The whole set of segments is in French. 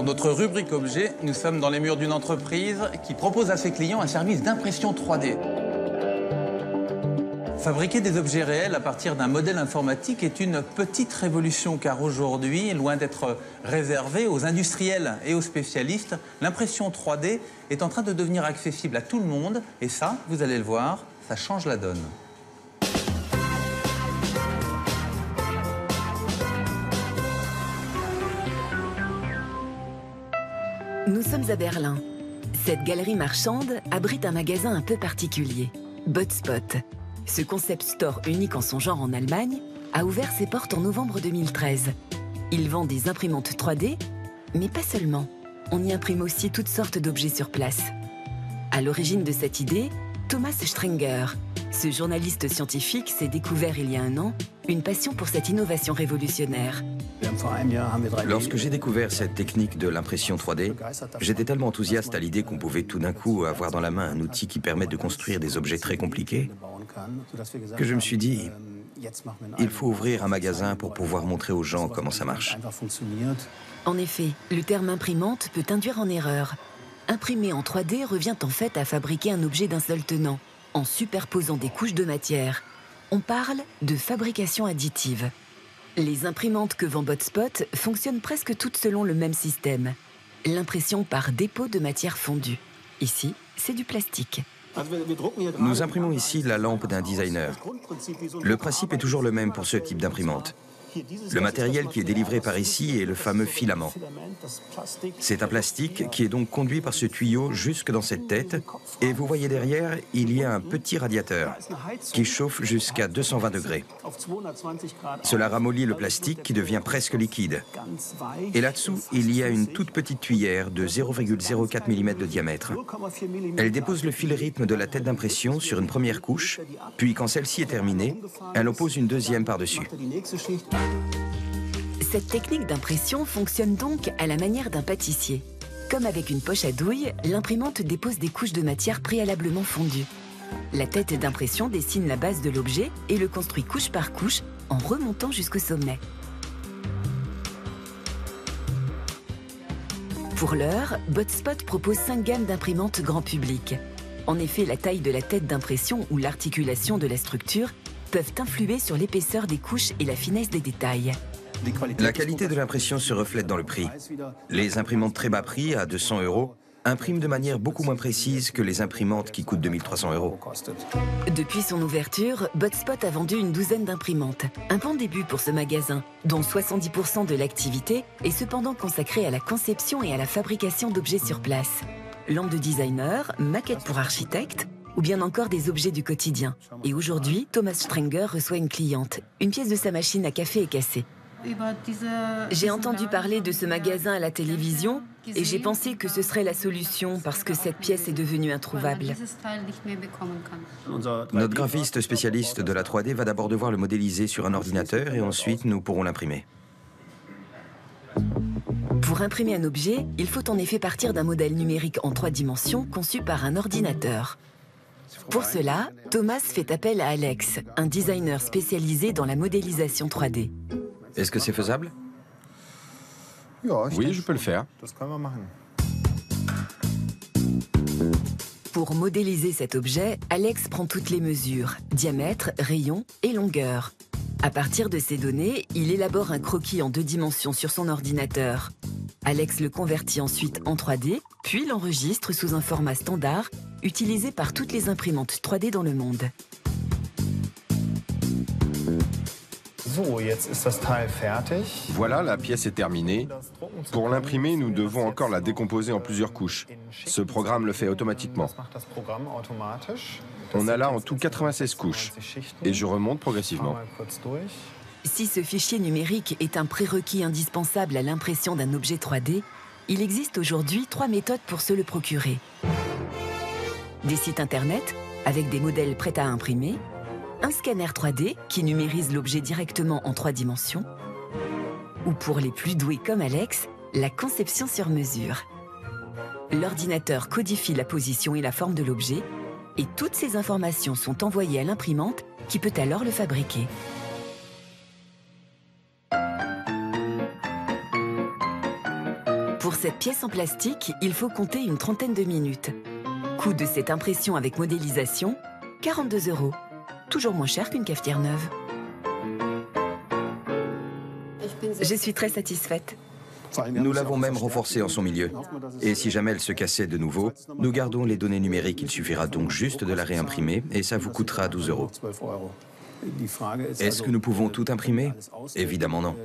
Pour notre rubrique objet, nous sommes dans les murs d'une entreprise qui propose à ses clients un service d'impression 3D. Fabriquer des objets réels à partir d'un modèle informatique est une petite révolution car aujourd'hui, loin d'être réservée aux industriels et aux spécialistes, l'impression 3D est en train de devenir accessible à tout le monde et ça, vous allez le voir, ça change la donne. Nous sommes à Berlin. Cette galerie marchande abrite un magasin un peu particulier, Botspot. Ce concept store unique en son genre en Allemagne a ouvert ses portes en novembre 2013. Il vend des imprimantes 3D, mais pas seulement. On y imprime aussi toutes sortes d'objets sur place. À l'origine de cette idée, Thomas Strenger. Ce journaliste scientifique s'est découvert il y a un an une passion pour cette innovation révolutionnaire. Lorsque j'ai découvert cette technique de l'impression 3D, j'étais tellement enthousiaste à l'idée qu'on pouvait tout d'un coup avoir dans la main un outil qui permet de construire des objets très compliqués, que je me suis dit, il faut ouvrir un magasin pour pouvoir montrer aux gens comment ça marche. En effet, le terme imprimante peut induire en erreur. Imprimer en 3D revient en fait à fabriquer un objet d'un seul tenant, en superposant des couches de matière. On parle de fabrication additive. Les imprimantes que vend Botspot fonctionnent presque toutes selon le même système. L'impression par dépôt de matière fondue. Ici, c'est du plastique. Nous imprimons ici la lampe d'un designer. Le principe est toujours le même pour ce type d'imprimante. Le matériel qui est délivré par ici est le fameux filament. C'est un plastique qui est donc conduit par ce tuyau jusque dans cette tête. Et vous voyez derrière, il y a un petit radiateur qui chauffe jusqu'à 220 degrés. Cela ramollit le plastique qui devient presque liquide. Et là-dessous, il y a une toute petite tuyère de 0,04 mm de diamètre. Elle dépose le fil rythme de la tête d'impression sur une première couche, puis quand celle-ci est terminée, elle en pose une deuxième par-dessus. Cette technique d'impression fonctionne donc à la manière d'un pâtissier. Comme avec une poche à douille, l'imprimante dépose des couches de matière préalablement fondues. La tête d'impression dessine la base de l'objet et le construit couche par couche en remontant jusqu'au sommet. Pour l'heure, Botspot propose 5 gammes d'imprimantes grand public. En effet, la taille de la tête d'impression ou l'articulation de la structure peuvent influer sur l'épaisseur des couches et la finesse des détails. La qualité de l'impression se reflète dans le prix. Les imprimantes très bas prix, à 200 €, impriment de manière beaucoup moins précise que les imprimantes qui coûtent 2300 €. Depuis son ouverture, Botspot a vendu une douzaine d'imprimantes. Un bon début pour ce magasin, dont 70% de l'activité est cependant consacrée à la conception et à la fabrication d'objets sur place. Lampes de designer, maquettes pour architectes, ou bien encore des objets du quotidien. Et aujourd'hui, Thomas Strenger reçoit une cliente. Une pièce de sa machine à café est cassée. J'ai entendu parler de ce magasin à la télévision et j'ai pensé que ce serait la solution parce que cette pièce est devenue introuvable. Notre graphiste spécialiste de la 3D va d'abord devoir le modéliser sur un ordinateur et ensuite nous pourrons l'imprimer. Pour imprimer un objet, il faut en effet partir d'un modèle numérique en 3 dimensions conçu par un ordinateur. Pour cela, Thomas fait appel à Alex, un designer spécialisé dans la modélisation 3D. Est-ce que c'est faisable? Oui, je peux le faire. Pour modéliser cet objet, Alex prend toutes les mesures, diamètre, rayon et longueur. À partir de ces données, il élabore un croquis en 2 dimensions sur son ordinateur. Alex le convertit ensuite en 3D, puis l'enregistre sous un format standard utilisé par toutes les imprimantes 3D dans le monde. Voilà, la pièce est terminée. Pour l'imprimer, nous devons encore la décomposer en plusieurs couches. Ce programme le fait automatiquement. On a là en tout 96 couches. Et je remonte progressivement. Si ce fichier numérique est un prérequis indispensable à l'impression d'un objet 3D, il existe aujourd'hui 3 méthodes pour se le procurer. Des sites internet, avec des modèles prêts à imprimer, un scanner 3D qui numérise l'objet directement en 3 dimensions, ou pour les plus doués comme Alex, la conception sur mesure. L'ordinateur codifie la position et la forme de l'objet, et toutes ces informations sont envoyées à l'imprimante qui peut alors le fabriquer. Pour cette pièce en plastique, il faut compter une trentaine de minutes. Coût de cette impression avec modélisation, 42 €. Toujours moins cher qu'une cafetière neuve. Je suis très satisfaite. Nous l'avons même renforcée en son milieu. Et si jamais elle se cassait de nouveau, nous gardons les données numériques. Il suffira donc juste de la réimprimer et ça vous coûtera 12 €. Est-ce que nous pouvons tout imprimer? Évidemment non.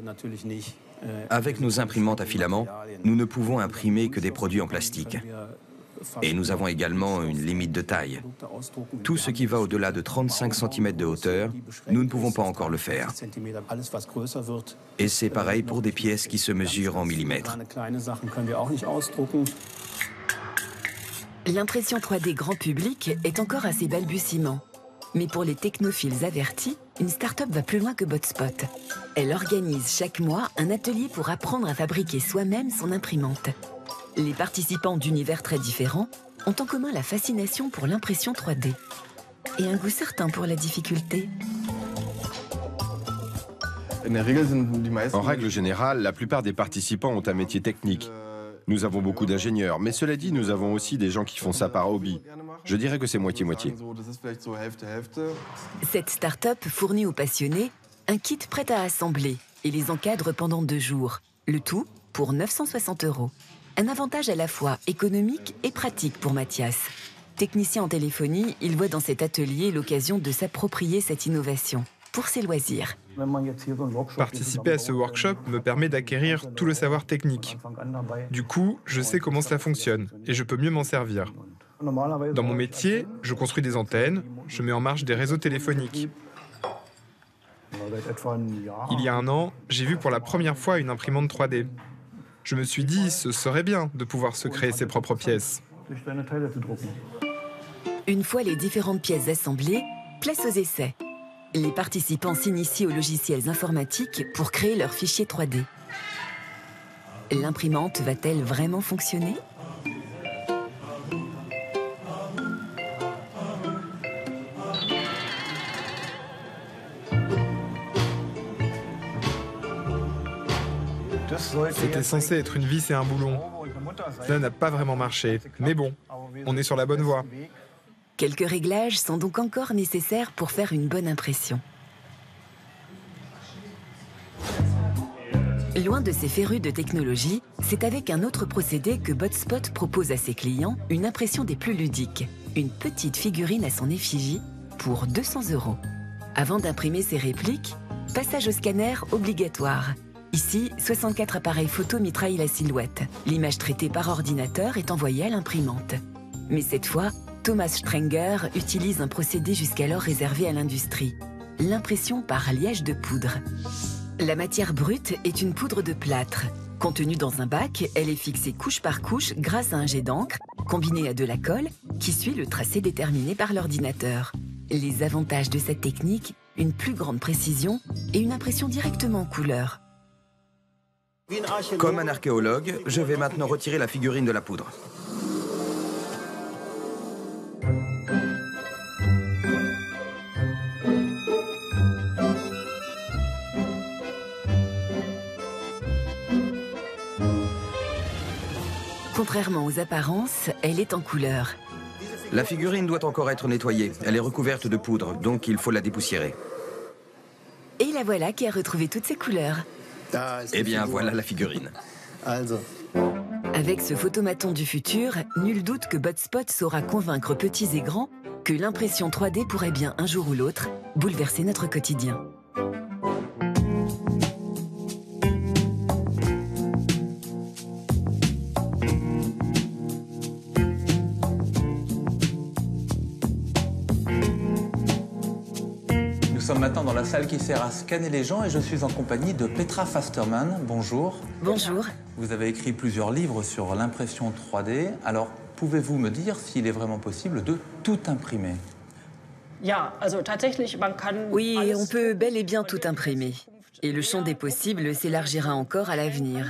Avec nos imprimantes à filaments, nous ne pouvons imprimer que des produits en plastique. Et nous avons également une limite de taille. Tout ce qui va au-delà de 35 cm de hauteur, nous ne pouvons pas encore le faire. Et c'est pareil pour des pièces qui se mesurent en millimètres. L'impression 3D grand public est encore à ses balbutiements. Mais pour les technophiles avertis, une start-up va plus loin que Botspot. Elle organise chaque mois un atelier pour apprendre à fabriquer soi-même son imprimante. Les participants d'univers très différents ont en commun la fascination pour l'impression 3D et un goût certain pour la difficulté. En règle générale, la plupart des participants ont un métier technique. Nous avons beaucoup d'ingénieurs, mais cela dit, nous avons aussi des gens qui font ça par hobby. Je dirais que c'est moitié-moitié. Cette start-up fournit aux passionnés un kit prêt à assembler et les encadre pendant 2 jours. Le tout pour 960 €. Un avantage à la fois économique et pratique pour Mathias. Technicien en téléphonie, il voit dans cet atelier l'occasion de s'approprier cette innovation pour ses loisirs. Participer à ce workshop me permet d'acquérir tout le savoir technique. Du coup, je sais comment cela fonctionne et je peux mieux m'en servir. Dans mon métier, je construis des antennes, je mets en marche des réseaux téléphoniques. Il y a 1 an, j'ai vu pour la première fois une imprimante 3D. Je me suis dit, ce serait bien de pouvoir se créer ses propres pièces. Une fois les différentes pièces assemblées, place aux essais. Les participants s'initient aux logiciels informatiques pour créer leur fichier 3D. L'imprimante va-t-elle vraiment fonctionner ? C'était censé être une vis et un boulon. Cela n'a pas vraiment marché, mais bon, on est sur la bonne voie. Quelques réglages sont donc encore nécessaires pour faire une bonne impression. Loin de ces férus de technologie, c'est avec un autre procédé que Botspot propose à ses clients une impression des plus ludiques. Une petite figurine à son effigie pour 200 €. Avant d'imprimer ses répliques, passage au scanner obligatoire. Ici, 64 appareils photo mitraillent la silhouette. L'image traitée par ordinateur est envoyée à l'imprimante. Mais cette fois, Thomas Strenger utilise un procédé jusqu'alors réservé à l'industrie. L'impression par liège de poudre. La matière brute est une poudre de plâtre. Contenue dans un bac, elle est fixée couche par couche grâce à un jet d'encre, combiné à de la colle, qui suit le tracé déterminé par l'ordinateur. Les avantages de cette technique, une plus grande précision et une impression directement en couleur. Comme un archéologue, je vais maintenant retirer la figurine de la poudre. Contrairement aux apparences, elle est en couleur. La figurine doit encore être nettoyée. Elle est recouverte de poudre, donc il faut la dépoussiérer. Et la voilà qui a retrouvé toutes ses couleurs. Eh bien, voilà la figurine. Avec ce photomaton du futur, nul doute que Botspot saura convaincre petits et grands que l'impression 3D pourrait bien, un jour ou l'autre, bouleverser notre quotidien. Nous sommes maintenant dans la salle qui sert à scanner les gens et je suis en compagnie de Petra Fasterman. Bonjour. Bonjour. Vous avez écrit plusieurs livres sur l'impression 3D. Alors, pouvez-vous me dire s'il est vraiment possible de tout imprimer? Oui, on peut bel et bien tout imprimer. Et le champ des possibles s'élargira encore à l'avenir.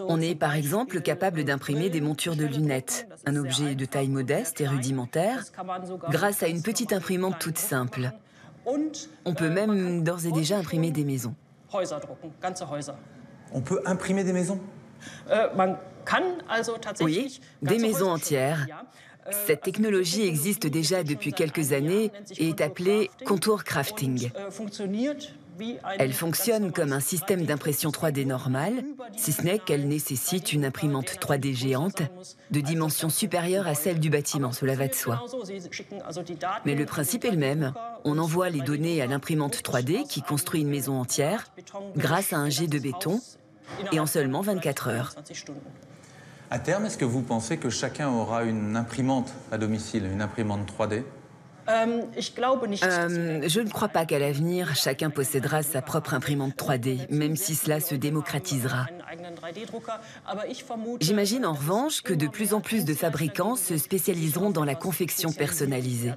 On est par exemple capable d'imprimer des montures de lunettes, un objet de taille modeste et rudimentaire, grâce à une petite imprimante toute simple. On peut même d'ores et déjà imprimer des maisons. On peut imprimer des maisons? Oui, des maisons entières. Cette technologie existe déjà depuis quelques années et est appelée contour crafting. Elle fonctionne comme un système d'impression 3D normal, si ce n'est qu'elle nécessite une imprimante 3D géante de dimension supérieure à celle du bâtiment, cela va de soi. Mais le principe est le même. On envoie les données à l'imprimante 3D qui construit une maison entière grâce à un jet de béton et en seulement 24 heures. À terme, est-ce que vous pensez que chacun aura une imprimante à domicile, une imprimante 3D ? Je ne crois pas qu'à l'avenir, chacun possédera sa propre imprimante 3D, même si cela se démocratisera. J'imagine en revanche que de plus en plus de fabricants se spécialiseront dans la confection personnalisée.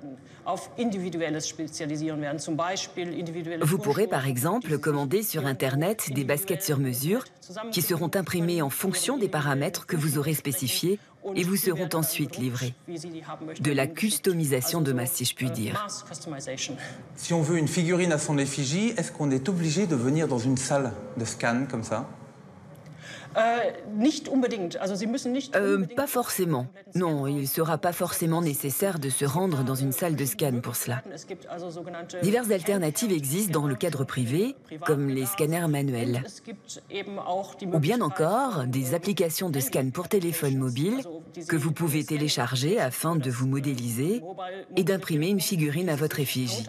Vous pourrez par exemple commander sur Internet des baskets sur mesure qui seront imprimées en fonction des paramètres que vous aurez spécifiés et vous seront ensuite livrés. De la customisation de masse, si je puis dire. Si on veut une figurine à son effigie, est-ce qu'on est obligé de venir dans une salle de scan comme ça ? Pas forcément. Non, il ne sera pas forcément nécessaire de se rendre dans une salle de scan pour cela. Diverses alternatives existent dans le cadre privé, comme les scanners manuels. Ou bien encore, des applications de scan pour téléphone mobile que vous pouvez télécharger afin de vous modéliser et d'imprimer une figurine à votre effigie.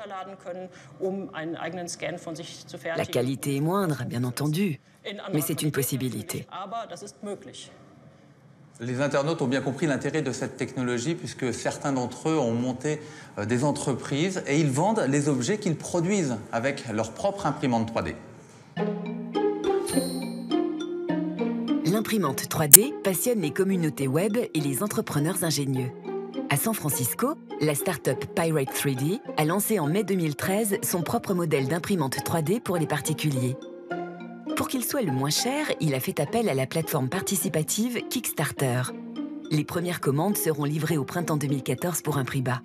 La qualité est moindre, bien entendu, mais c'est une possibilité. Les internautes ont bien compris l'intérêt de cette technologie puisque certains d'entre eux ont monté des entreprises et ils vendent les objets qu'ils produisent avec leur propre imprimante 3D. L'imprimante 3D passionne les communautés web et les entrepreneurs ingénieux. À San Francisco, la start-up Pirate 3D a lancé en mai 2013 son propre modèle d'imprimante 3D pour les particuliers. Pour qu'il soit le moins cher, il a fait appel à la plateforme participative Kickstarter. Les premières commandes seront livrées au printemps 2014 pour un prix bas.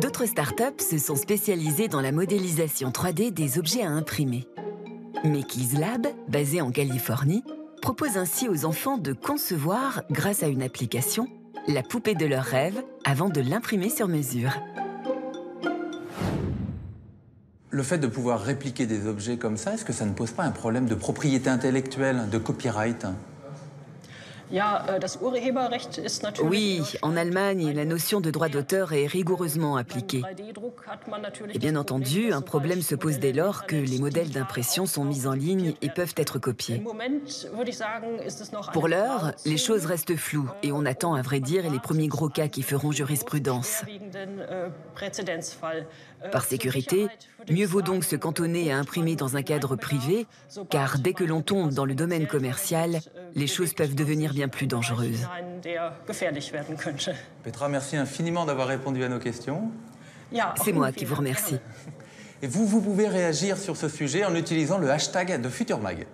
D'autres startups se sont spécialisées dans la modélisation 3D des objets à imprimer. Makeys Lab, basé en Californie, propose ainsi aux enfants de concevoir, grâce à une application, la poupée de leurs rêves avant de l'imprimer sur mesure. Le fait de pouvoir répliquer des objets comme ça, est-ce que ça ne pose pas un problème de propriété intellectuelle, de copyright ? Oui, en Allemagne, la notion de droit d'auteur est rigoureusement appliquée. Et bien entendu, un problème se pose dès lors que les modèles d'impression sont mis en ligne et peuvent être copiés. Pour l'heure, les choses restent floues et on attend, à vrai dire, les premiers gros cas qui feront jurisprudence. Par sécurité, mieux vaut donc se cantonner à imprimer dans un cadre privé, car dès que l'on tombe dans le domaine commercial, les choses peuvent devenir bien plus dangereuses. Petra, merci infiniment d'avoir répondu à nos questions. C'est moi qui vous remercie. Et vous pouvez réagir sur ce sujet en utilisant le hashtag de FuturMag.